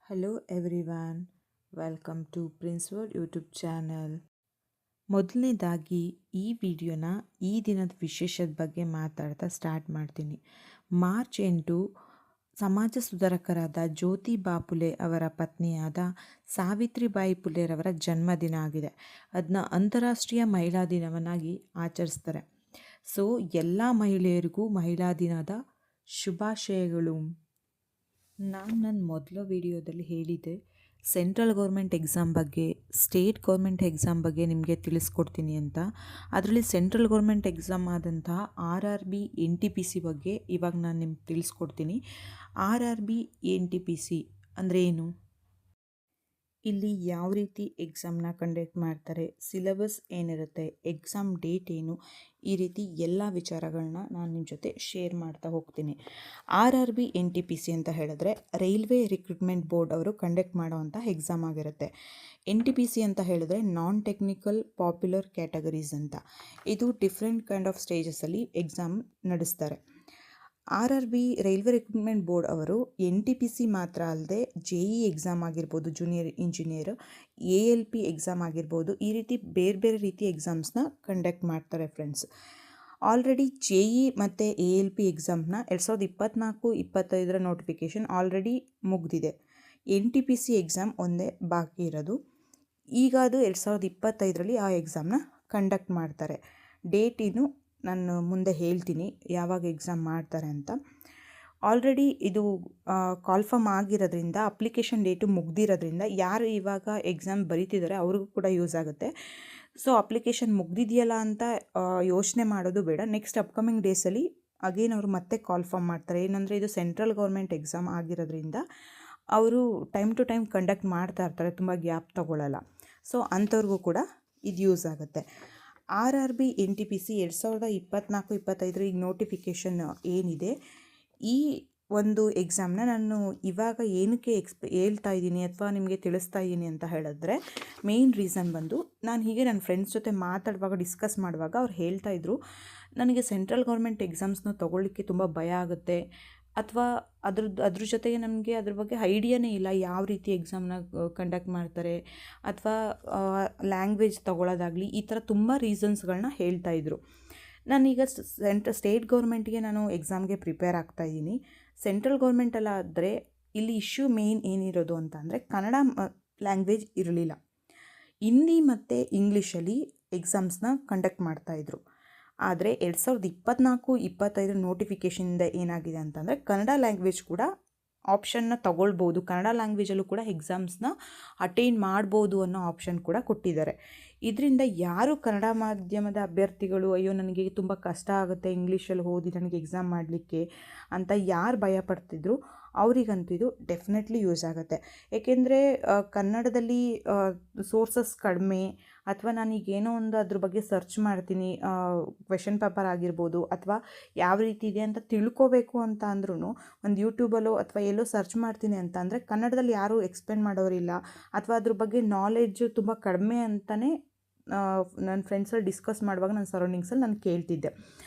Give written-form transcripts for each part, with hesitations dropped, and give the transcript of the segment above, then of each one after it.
Hello everyone, welcome to prince world YouTube channel. ಮೊದಲನೇದಾಗಿ ಈ ವಿಡಿಯೋನ ಈ ದಿನದ ವಿಶೇಷದ ಬಗ್ಗೆ ಮಾತಾಡ್ತಾ ಸ್ಟಾರ್ಟ್ ಮಾಡ್ತೀನಿ. ಮಾರ್ಚ್ 8 ಸಮಾಜ ಸುಧಾರಕರಾದ ಜ್ಯೋತಿಬಾ ಫುಲೆ ಅವರ ಪತ್ನಿಯಾದ ಸಾವಿತ್ರಿಬಾಯಿ ಫುಲೆರವರ ಜನ್ಮದಿನ ಆಗಿದೆ. ಅದನ್ನ ಅಂತಾರಾಷ್ಟ್ರೀಯ ಮಹಿಳಾ ದಿನವನ್ನಾಗಿ ಆಚರಿಸ್ತಾರೆ. ಸೊ ಎಲ್ಲ ಮಹಿಳೆಯರಿಗೂ ಮಹಿಳಾ ದಿನದ ಶುಭಾಶಯಗಳು. ನಾನು ನನ್ನ ಮೊದಲ ವಿಡಿಯೋದಲ್ಲಿ ಹೇಳಿದ್ದೆ ಸೆಂಟ್ರಲ್ ಗೌರ್ಮೆಂಟ್ ಎಕ್ಸಾಮ್ ಬಗ್ಗೆ, ಸ್ಟೇಟ್ ಗೌರ್ಮೆಂಟ್ ಎಕ್ಸಾಮ್ ಬಗ್ಗೆ ನಿಮಗೆ ತಿಳಿಸ್ಕೊಡ್ತೀನಿ ಅಂತ. ಅದರಲ್ಲಿ ಸೆಂಟ್ರಲ್ ಗೌರ್ಮೆಂಟ್ ಎಕ್ಸಾಮ್ ಆದಂತಹ RRB NTPC ಬಗ್ಗೆ ಇವಾಗ ನಾನು ನಿಮ್ಗೆ ತಿಳಿಸ್ಕೊಡ್ತೀನಿ. RRB NTPC ಅಂದರೆ ಏನು, ಇಲ್ಲಿ ಯಾವ ರೀತಿ ಎಕ್ಸಾಮ್ನ ಕಂಡಕ್ಟ್ ಮಾಡ್ತಾರೆ, ಸಿಲೆಬಸ್ ಏನಿರುತ್ತೆ, ಎಕ್ಸಾಮ್ ಡೇಟ್ ಏನು, ಈ ರೀತಿ ಎಲ್ಲ ವಿಚಾರಗಳನ್ನ ನಾನು ನಿಮ್ಮ ಜೊತೆ ಶೇರ್ ಮಾಡ್ತಾ ಹೋಗ್ತೀನಿ. RRB NTPC ಅಂತ ಹೇಳಿದ್ರೆ ರೈಲ್ವೆ ರಿಕ್ರೂಟ್ಮೆಂಟ್ ಬೋರ್ಡ್ ಅವರು ಕಂಡಕ್ಟ್ ಮಾಡೋವಂಥ ಎಕ್ಸಾಮ್ ಆಗಿರುತ್ತೆ. NTPC ಅಂತ ಹೇಳಿದ್ರೆ ನಾನ್ ಟೆಕ್ನಿಕಲ್ ಪಾಪ್ಯುಲರ್ ಕ್ಯಾಟಗರೀಸ್ ಅಂತ. ಇದು ಡಿಫ್ರೆಂಟ್ ಕೈಂಡ್ ಆಫ್ ಸ್ಟೇಜಸಲ್ಲಿ ಎಕ್ಸಾಮ್ ನಡೆಸ್ತಾರೆ. RRB ರೈಲ್ವೆ ರಿಕ್ರೂಟ್ಮೆಂಟ್ ಬೋರ್ಡ್ ಅವರು NTPC ಮಾತ್ರ ಅಲ್ಲದೆ JE ಎಕ್ಸಾಮ್ ಆಗಿರ್ಬೋದು, ಜೂನಿಯರ್ ಇಂಜಿನಿಯರ್, ALP ಎಕ್ಸಾಮ್ ಆಗಿರ್ಬೋದು, ಈ ರೀತಿ ಬೇರೆ ಬೇರೆ ರೀತಿ ಎಕ್ಸಾಮ್ಸ್ನ ಕಂಡಕ್ಟ್ ಮಾಡ್ತಾರೆ ಫ್ರೆಂಡ್ಸ್. ಆಲ್ರೆಡಿ JE ಮತ್ತು ALP ಎಕ್ಸಾಮ್ನ 2024-25 ನೋಟಿಫಿಕೇಷನ್ ಆಲ್ರೆಡಿ ಮುಗಿದಿದೆ. NTPC ಎಕ್ಸಾಮ್ ಒಂದೇ ಬಾಕಿ ಇರೋದು. ಈಗ ಅದು 2025ರಲ್ಲಿ ಆ ಎಕ್ಸಾಮ್ನ ಕಂಡಕ್ಟ್ ಮಾಡ್ತಾರೆ. ಡೇಟ್ ಇನ್ನು ನಾನು ಮುಂದೆ ಹೇಳ್ತೀನಿ ಯಾವಾಗ ಎಕ್ಸಾಮ್ ಮಾಡ್ತಾರೆ ಅಂತ. ಆಲ್ರೆಡಿ ಇದು ಕಾಲ್ಫರ್ಮ್ ಆಗಿರೋದ್ರಿಂದ, ಅಪ್ಲಿಕೇಶನ್ ಡೇಟು ಮುಗ್ದಿರೋದ್ರಿಂದ ಯಾರು ಇವಾಗ ಎಕ್ಸಾಮ್ ಬರೀತಿದ್ದಾರೆ ಅವ್ರಿಗೂ ಕೂಡ ಯೂಸ್ ಆಗುತ್ತೆ. ಸೊ ಅಪ್ಲಿಕೇಶನ್ ಮುಗ್ದಿದೆಯಲ್ಲ ಅಂತ ಯೋಚನೆ ಮಾಡೋದು ಬೇಡ. ನೆಕ್ಸ್ಟ್ ಅಪ್ಕಮಿಂಗ್ ಡೇಸಲ್ಲಿ ಅಗೇನ್ ಅವರು ಮತ್ತೆ ಕಾಲ್ಫರ್ಮ್ ಮಾಡ್ತಾರೆ. ಏನಂದರೆ ಇದು ಸೆಂಟ್ರಲ್ ಗೌರ್ಮೆಂಟ್ ಎಕ್ಸಾಮ್ ಆಗಿರೋದ್ರಿಂದ ಅವರು ಟೈಮ್ ಟು ಟೈಮ್ ಕಂಡಕ್ಟ್ ಮಾಡ್ತಾ ಇರ್ತಾರೆ, ತುಂಬ ಗ್ಯಾಪ್ ತಗೊಳ್ಳಲ್ಲ. ಸೊ ಅಂಥವ್ರಿಗೂ ಕೂಡ ಇದು ಯೂಸ್ ಆಗುತ್ತೆ. RRB NTPC 2024-25 ಈಗ ನೋಟಿಫಿಕೇಷನ್ ಏನಿದೆ, ಈ ಒಂದು ಎಕ್ಸಾಮ್ನ ನಾನು ಇವಾಗ ಏನಕ್ಕೆ ಹೇಳ್ತಾ ಇದ್ದೀನಿ ಅಥವಾ ನಿಮಗೆ ತಿಳಿಸ್ತಾ ಇದ್ದೀನಿ ಅಂತ ಹೇಳಿದ್ರೆ, ಮೇಯ್ನ್ ರೀಸನ್ ಬಂದು ನಾನು ಹೀಗೆ ನನ್ನ ಫ್ರೆಂಡ್ಸ್ ಜೊತೆ ಮಾತಾಡುವಾಗ ಡಿಸ್ಕಸ್ ಮಾಡುವಾಗ ಅವ್ರು ಹೇಳ್ತಾಯಿದ್ರು, ನನಗೆ ಸೆಂಟ್ರಲ್ ಗೌರ್ಮೆಂಟ್ ಎಕ್ಸಾಮ್ಸ್ನ ತೊಗೊಳ್ಳಿಕ್ಕೆ ತುಂಬ ಭಯ ಆಗುತ್ತೆ, ಅಥವಾ ಅದ್ರ ಜೊತೆಗೆ ನಮಗೆ ಅದ್ರ ಬಗ್ಗೆ ಐಡಿಯಾನೇ ಇಲ್ಲ, ಯಾವ ರೀತಿ ಎಕ್ಸಾಮ್ನ ಕಂಡಕ್ಟ್ ಮಾಡ್ತಾರೆ, ಅಥವಾ ಲ್ಯಾಂಗ್ವೇಜ್ ತೊಗೊಳ್ಳೋದಾಗಲಿ, ಈ ಥರ ತುಂಬ ರೀಸನ್ಸ್ಗಳನ್ನ ಹೇಳ್ತಾಯಿದ್ರು. ನಾನೀಗ ಸ್ಟೇಟ್ ಗೌರ್ಮೆಂಟ್ಗೆ ನಾನು ಎಕ್ಸಾಮ್ಗೆ ಪ್ರಿಪೇರ್ ಆಗ್ತಾಯಿದ್ದೀನಿ. ಸೆಂಟ್ರಲ್ ಗೌರ್ಮೆಂಟಲ್ಲ ಆದರೆ ಇಲ್ಲಿ ಇಶ್ಯೂ ಮೇಯ್ನ್ ಏನಿರೋದು ಅಂತ ಅಂದರೆ ಕನ್ನಡ ಲ್ಯಾಂಗ್ವೇಜ್ ಇರಲಿಲ್ಲ. ಹಿಂದಿ ಮತ್ತು ಇಂಗ್ಲೀಷಲ್ಲಿ ಎಕ್ಸಾಮ್ಸ್ನ ಕಂಡಕ್ಟ್ ಮಾಡ್ತಾಯಿದ್ರು. ಆದರೆ 2024-25 ನೋಟಿಫಿಕೇಷನಿಂದ ಏನಾಗಿದೆ ಅಂತಂದರೆ ಕನ್ನಡ ಲ್ಯಾಂಗ್ವೇಜ್ ಕೂಡ ಆಪ್ಷನ್ನ ತೊಗೊಳ್ಬೋದು, ಕನ್ನಡ ಲ್ಯಾಂಗ್ವೇಜಲ್ಲೂ ಕೂಡ ಎಕ್ಸಾಮ್ಸ್ನ ಅಟೈನ್ ಮಾಡ್ಬೋದು ಅನ್ನೋ ಆಪ್ಷನ್ ಕೂಡ ಕೊಟ್ಟಿದ್ದಾರೆ. ಇದರಿಂದ ಯಾರು ಕನ್ನಡ ಮಾಧ್ಯಮದ ಅಭ್ಯರ್ಥಿಗಳು ಅಯ್ಯೋ ನನಗೆ ತುಂಬ ಕಷ್ಟ ಆಗುತ್ತೆ ಇಂಗ್ಲೀಷಲ್ಲಿ ಓದಿ ನನಗೆ ಎಕ್ಸಾಮ್ ಮಾಡಲಿಕ್ಕೆ ಅಂತ ಯಾರು ಭಯಪಡ್ತಿದ್ರು ಅವರಿಗಂತೂ ಇದು ಡೆಫಿನೆಟ್ಲಿ ಯೂಸ್ ಆಗುತ್ತೆ. ಏಕೆಂದರೆ ಕನ್ನಡದಲ್ಲಿ ಸೋರ್ಸಸ್ ಕಡಿಮೆ, ಅಥವಾ ನಾನೀಗೇನೋ ಒಂದು ಅದ್ರ ಬಗ್ಗೆ ಸರ್ಚ್ ಮಾಡ್ತೀನಿ, ಕ್ವೆಶನ್ ಪೇಪರ್ ಆಗಿರ್ಬೋದು, ಅಥವಾ ಯಾವ ರೀತಿ ಇದೆ ಅಂತ ತಿಳ್ಕೋಬೇಕು ಅಂತ ಅಂದ್ರೂ ಒಂದು ಯೂಟ್ಯೂಬಲ್ಲೋ ಅಥವಾ ಎಲ್ಲೋ ಸರ್ಚ್ ಮಾಡ್ತೀನಿ ಅಂತ ಅಂದರೆ ಕನ್ನಡದಲ್ಲಿ ಯಾರೂ ಎಕ್ಸ್ಪ್ಲೇನ್ ಮಾಡೋರಿಲ್ಲ, ಅಥವಾ ಅದ್ರ ಬಗ್ಗೆ ನಾಲೆಡ್ಜು ತುಂಬ ಕಡಿಮೆ ಅಂತಲೇ ನನ್ನ ಫ್ರೆಂಡ್ಸಲ್ಲಿ ಡಿಸ್ಕಸ್ ಮಾಡುವಾಗ ನನ್ನ ಸರೌಂಡಿಂಗ್ಸಲ್ಲಿ ನಾನು ಕೇಳ್ತಿದ್ದೆ.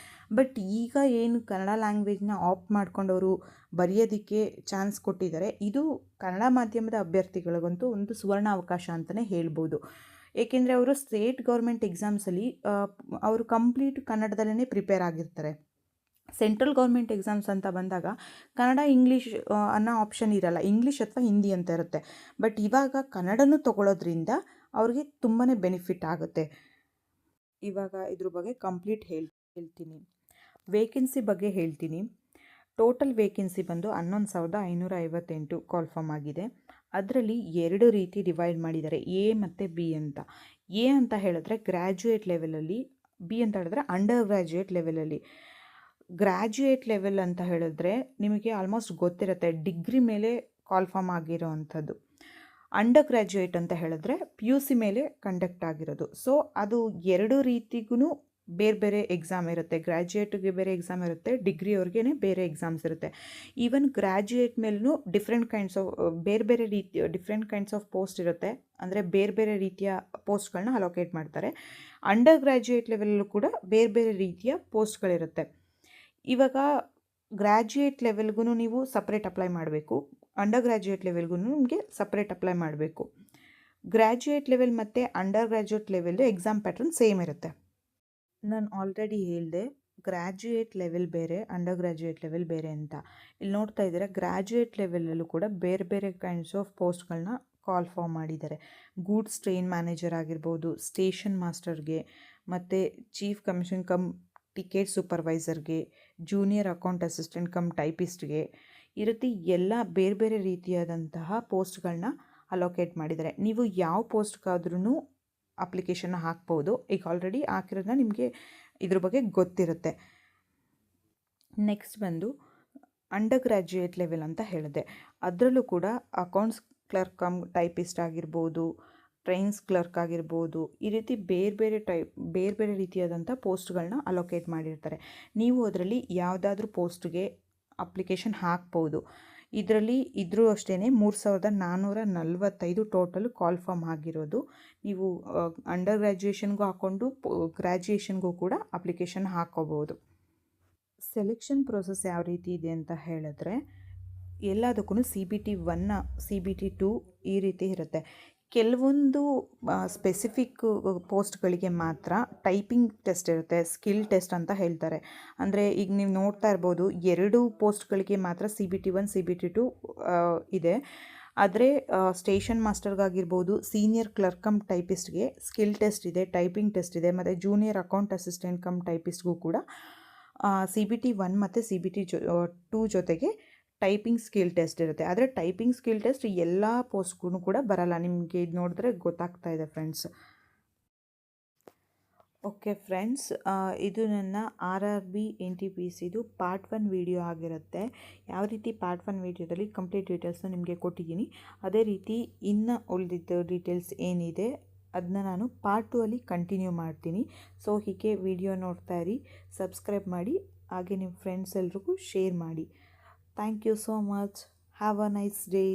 ಬಟ್ ಈಗ ಏನು ಕನ್ನಡ ಲ್ಯಾಂಗ್ವೇಜ್ನ ಆಪ್ಟ್ ಮಾಡ್ಕೊಂಡವರು ಬರೆಯೋದಕ್ಕೆ ಚಾನ್ಸ್ ಕೊಟ್ಟಿದ್ದಾರೆ, ಇದು ಕನ್ನಡ ಮಾಧ್ಯಮದ ಅಭ್ಯರ್ಥಿಗಳಿಗಂತೂ ಒಂದು ಸುವರ್ಣ ಅವಕಾಶ ಅಂತಲೇ ಹೇಳ್ಬೋದು. ಏಕೆಂದರೆ ಅವರು ಸ್ಟೇಟ್ ಗೌರ್ಮೆಂಟ್ ಎಕ್ಸಾಮ್ಸಲ್ಲಿ ಅವರು ಕಂಪ್ಲೀಟ್ ಕನ್ನಡದಲ್ಲೇ ಪ್ರಿಪೇರ್ ಆಗಿರ್ತಾರೆ. ಸೆಂಟ್ರಲ್ ಗೌರ್ಮೆಂಟ್ ಎಕ್ಸಾಮ್ಸ್ ಅಂತ ಬಂದಾಗ ಕನ್ನಡ ಇಂಗ್ಲೀಷ್ ಅನ್ನೋ ಆಪ್ಷನ್ ಇರಲ್ಲ, ಇಂಗ್ಲೀಷ್ ಅಥವಾ ಹಿಂದಿ ಅಂತ ಇರುತ್ತೆ. ಬಟ್ ಇವಾಗ ಕನ್ನಡನೂ ತೊಗೊಳೋದ್ರಿಂದ ಅವ್ರಿಗೆ ತುಂಬಾ ಬೆನಿಫಿಟ್ ಆಗುತ್ತೆ. ಇವಾಗ ಇದ್ರ ಬಗ್ಗೆ ಕಂಪ್ಲೀಟ್ ಹೇಳ್ತೀನಿ. ವೇಕೆನ್ಸಿ ಬಗ್ಗೆ ಹೇಳ್ತೀನಿ. ಟೋಟಲ್ ವೇಕೆನ್ಸಿ ಬಂದು 11,558 ಕಾಲ್ಫರ್ಮ್ ಆಗಿದೆ. ಅದರಲ್ಲಿ 2 ರೀತಿ ಡಿವೈಡ್ ಮಾಡಿದ್ದಾರೆ, A ಮತ್ತು B ಅಂತ. A ಅಂತ ಹೇಳಿದ್ರೆ ಗ್ರ್ಯಾಜುಯೇಟ್ ಲೆವೆಲಲ್ಲಿ, B ಅಂತ ಹೇಳಿದ್ರೆ ಅಂಡರ್ ಗ್ರ್ಯಾಜುಯೇಟ್ ಲೆವೆಲಲ್ಲಿ. ಗ್ರ್ಯಾಜುಯೇಟ್ ಲೆವೆಲ್ ಅಂತ ಹೇಳಿದ್ರೆ ನಿಮಗೆ ಆಲ್ಮೋಸ್ಟ್ ಗೊತ್ತಿರುತ್ತೆ, ಡಿಗ್ರಿ ಮೇಲೆ ಕಾಲ್ಫರ್ಮ್ ಆಗಿರೋ ಅಂಥದ್ದು. ಅಂಡರ್ ಗ್ರ್ಯಾಜುಯೇಟ್ ಅಂತ ಹೇಳಿದ್ರೆ PUC ಮೇಲೆ ಕಂಡಕ್ಟ್ ಆಗಿರೋದು. ಸೊ ಅದು 2 ರೀತಿಗೂ ಬೇರೆ ಬೇರೆ ಎಕ್ಸಾಮ್ ಇರುತ್ತೆ. ಗ್ರ್ಯಾಜುಯೇಟ್ಗೆ ಬೇರೆ ಎಕ್ಸಾಮ್ ಇರುತ್ತೆ, ಡಿಗ್ರಿ ಅವ್ರಿಗೇ ಬೇರೆ ಎಕ್ಸಾಮ್ಸ್ ಇರುತ್ತೆ. ಈವನ್ ಗ್ರ್ಯಾಜುಯೇಟ್ ಮೇಲೂ ಬೇರೆ ಬೇರೆ ರೀತಿಯ ಡಿಫ್ರೆಂಟ್ ಕೈಂಡ್ಸ್ ಆಫ್ ಪೋಸ್ಟ್ ಇರುತ್ತೆ, ಅಂದರೆ ಬೇರೆ ಬೇರೆ ರೀತಿಯ ಪೋಸ್ಟ್ಗಳನ್ನ ಅಲೋಕೇಟ್ ಮಾಡ್ತಾರೆ. ಅಂಡರ್ ಗ್ರ್ಯಾಜುಯೇಟ್ ಲೆವೆಲಲ್ಲೂ ಕೂಡ ಬೇರೆ ಬೇರೆ ರೀತಿಯ ಪೋಸ್ಟ್ಗಳಿರುತ್ತೆ. ಇವಾಗ ಗ್ರ್ಯಾಜುಯೇಟ್ ಲೆವೆಲ್ಗೂ ನೀವು ಸಪ್ರೇಟ್ ಅಪ್ಲೈ ಮಾಡಬೇಕು, ಅಂಡರ್ ಗ್ರ್ಯಾಜುಯೇಟ್ ಲೆವೆಲ್ಗೂ ನಿಮಗೆ ಸಪ್ರೇಟ್ ಅಪ್ಲೈ ಮಾಡಬೇಕು. ಗ್ರ್ಯಾಜುಯೇಟ್ ಲೆವೆಲ್ ಮತ್ತು ಅಂಡರ್ ಗ್ರ್ಯಾಜುಯೇಟ್ ಲೆವೆಲ್ದು ಎಕ್ಸಾಮ್ ಪ್ಯಾಟ್ರನ್ ಸೇಮ್ ಇರುತ್ತೆ. ನಾನು ಆಲ್ರೆಡಿ ಹೇಳಿದೆ ಗ್ರ್ಯಾಜುಯೇಟ್ ಲೆವೆಲ್ ಬೇರೆ, ಅಂಡರ್ ಗ್ರ್ಯಾಜುಯೇಟ್ ಲೆವೆಲ್ ಬೇರೆ ಅಂತ. ಇಲ್ಲಿ ನೋಡ್ತಾ ಇದ್ದೀರಾ, ಗ್ರ್ಯಾಜುಯೇಟ್ ಲೆವೆಲಲ್ಲೂ ಕೂಡ ಬೇರೆ ಬೇರೆ ಕೈಂಡ್ಸ್ ಆಫ್ ಪೋಸ್ಟ್ಗಳನ್ನ ಕಾಲ್ ಫಾರ್ಮ್ ಮಾಡಿದ್ದಾರೆ. ಗೂಡ್ಸ್ ಟ್ರೈನ್ ಮ್ಯಾನೇಜರ್ ಆಗಿರ್ಬೋದು, ಸ್ಟೇಷನ್ ಮಾಸ್ಟರ್ಗೆ, ಮತ್ತು ಚೀಫ್ ಕಮಿಷನ್ ಕಮ್ ಟಿಕೆಟ್ ಸೂಪರ್ವೈಸರ್ಗೆ, ಜೂನಿಯರ್ ಅಕೌಂಟ್ ಅಸಿಸ್ಟೆಂಟ್ ಕಮ್ ಟೈಪಿಸ್ಟ್ಗೆ, ಈ ರೀತಿ ಎಲ್ಲ ಬೇರೆ ಬೇರೆ ರೀತಿಯಾದಂತಹ ಪೋಸ್ಟ್ಗಳನ್ನ ಅಲೋಕೇಟ್ ಮಾಡಿದ್ದಾರೆ. ನೀವು ಯಾವ ಪೋಸ್ಟ್ಗಾದ್ರೂ ಅಪ್ಲಿಕೇಶನ್ನ ಹಾಕ್ಬೋದು. ಈಗ ಆಲ್ರೆಡಿ ಹಾಕಿರೋದನ್ನ ನಿಮಗೆ ಇದ್ರ ಬಗ್ಗೆ ಗೊತ್ತಿರುತ್ತೆ. ನೆಕ್ಸ್ಟ್ ಬಂದು ಅಂಡರ್ ಗ್ರ್ಯಾಜುಯೇಟ್ ಲೆವೆಲ್ ಅಂತ ಹೇಳಿದೆ. ಅದರಲ್ಲೂ ಕೂಡ ಅಕೌಂಟ್ಸ್ ಕ್ಲರ್ಕ್ ಕಮ್ ಟೈಪಿಸ್ಟ್ ಆಗಿರ್ಬೋದು, ಟ್ರೈನ್ಸ್ ಕ್ಲರ್ಕ್ ಆಗಿರ್ಬೋದು, ಈ ರೀತಿ ಬೇರೆ ಬೇರೆ ರೀತಿಯಾದಂಥ ಪೋಸ್ಟ್ಗಳನ್ನ ಅಲೋಕೇಟ್ ಮಾಡಿರ್ತಾರೆ. ನೀವು ಅದರಲ್ಲಿ ಯಾವುದಾದ್ರೂ ಪೋಸ್ಟ್ಗೆ ಅಪ್ಲಿಕೇಶನ್ ಹಾಕ್ಬೋದು. ಇದರಲ್ಲಿ ಇದ್ರೂ ಅಷ್ಟೇ 3445 ಟೋಟಲ್ ಕಾಲ್ ಫಾರ್ಮ್ ಆಗಿರೋದು. ನೀವು ಅಂಡರ್ ಗ್ರ್ಯಾಜುಯೇಷನ್ಗೂ ಹಾಕ್ಕೊಂಡು ಗ್ರ್ಯಾಜುಯೇಷನ್ಗೂ ಕೂಡ ಅಪ್ಲಿಕೇಶನ್ ಹಾಕ್ಕೋಬೋದು. ಸೆಲೆಕ್ಷನ್ ಪ್ರೋಸೆಸ್ ಯಾವ ರೀತಿ ಇದೆ ಅಂತ ಹೇಳಿದ್ರೆ, ಎಲ್ಲದಕ್ಕೂ CBT 1, CBT 2 ಈ ರೀತಿ ಇರುತ್ತೆ. ಕೆಲವೊಂದು ಸ್ಪೆಸಿಫಿಕ್ ಪೋಸ್ಟ್ಗಳಿಗೆ ಮಾತ್ರ ಟೈಪಿಂಗ್ ಟೆಸ್ಟ್ ಇರುತ್ತೆ, ಸ್ಕಿಲ್ ಟೆಸ್ಟ್ ಅಂತ ಹೇಳ್ತಾರೆ. ಅಂದರೆ ಈಗ ನೀವು ನೋಡ್ತಾ ಇರ್ಬೋದು, 2 ಪೋಸ್ಟ್ಗಳಿಗೆ ಮಾತ್ರ CBT 1, CBT 2 ಇದೆ. ಆದರೆ ಸ್ಟೇಷನ್ ಮಾಸ್ಟರ್ಗಾಗಿರ್ಬೋದು, ಸೀನಿಯರ್ ಕ್ಲರ್ಕ್ ಕಮ್ ಟೈಪಿಸ್ಟ್ಗೆ ಸ್ಕಿಲ್ ಟೆಸ್ಟ್ ಇದೆ, ಟೈಪಿಂಗ್ ಟೆಸ್ಟ್ ಇದೆ. ಮತ್ತು ಜೂನಿಯರ್ ಅಕೌಂಟ್ ಅಸಿಸ್ಟೆಂಟ್ ಕಮ್ ಟೈಪಿಸ್ಟ್ಗೂ ಕೂಡ CBT 1 ಮತ್ತು CBT 2 ಜೊತೆಗೆ ಟೈಪಿಂಗ್ ಸ್ಕಿಲ್ ಟೆಸ್ಟ್ ಇರುತ್ತೆ. ಆದರೆ ಟೈಪಿಂಗ್ ಸ್ಕಿಲ್ ಟೆಸ್ಟ್ ಎಲ್ಲ ಪೋಸ್ಟ್ಗೂ ಕೂಡ ಬರಲ್ಲ. ನಿಮಗೆ ಇದು ನೋಡಿದ್ರೆ ಗೊತ್ತಾಗ್ತಾ ಇದೆ ಫ್ರೆಂಡ್ಸ್. ಓಕೆ ಫ್ರೆಂಡ್ಸ್, ಇದು ನನ್ನ RRB NTPCದು ಪಾರ್ಟ್ 1 ವಿಡಿಯೋ ಆಗಿರುತ್ತೆ. ಯಾವ ರೀತಿ ಪಾರ್ಟ್ 1 ವಿಡಿಯೋದಲ್ಲಿ ಕಂಪ್ಲೀಟ್ ಡೀಟೇಲ್ಸ್ನ ನಿಮಗೆ ಕೊಟ್ಟಿದ್ದೀನಿ, ಅದೇ ರೀತಿ ಇನ್ನು ಉಳಿದಿದ್ದ ಡೀಟೇಲ್ಸ್ ಏನಿದೆ ಅದನ್ನ ನಾನು ಪಾರ್ಟ್ 2 ಅಲ್ಲಿ ಕಂಟಿನ್ಯೂ ಮಾಡ್ತೀನಿ. ಸೊ ಹೀಗೆ ವಿಡಿಯೋ ನೋಡ್ತಾ ಇರಿ, ಸಬ್ಸ್ಕ್ರೈಬ್ ಮಾಡಿ, ಹಾಗೆ ನಿಮ್ಮ ಫ್ರೆಂಡ್ಸ್ ಎಲ್ರಿಗೂ ಶೇರ್ ಮಾಡಿ. Thank you so much. Have a nice day.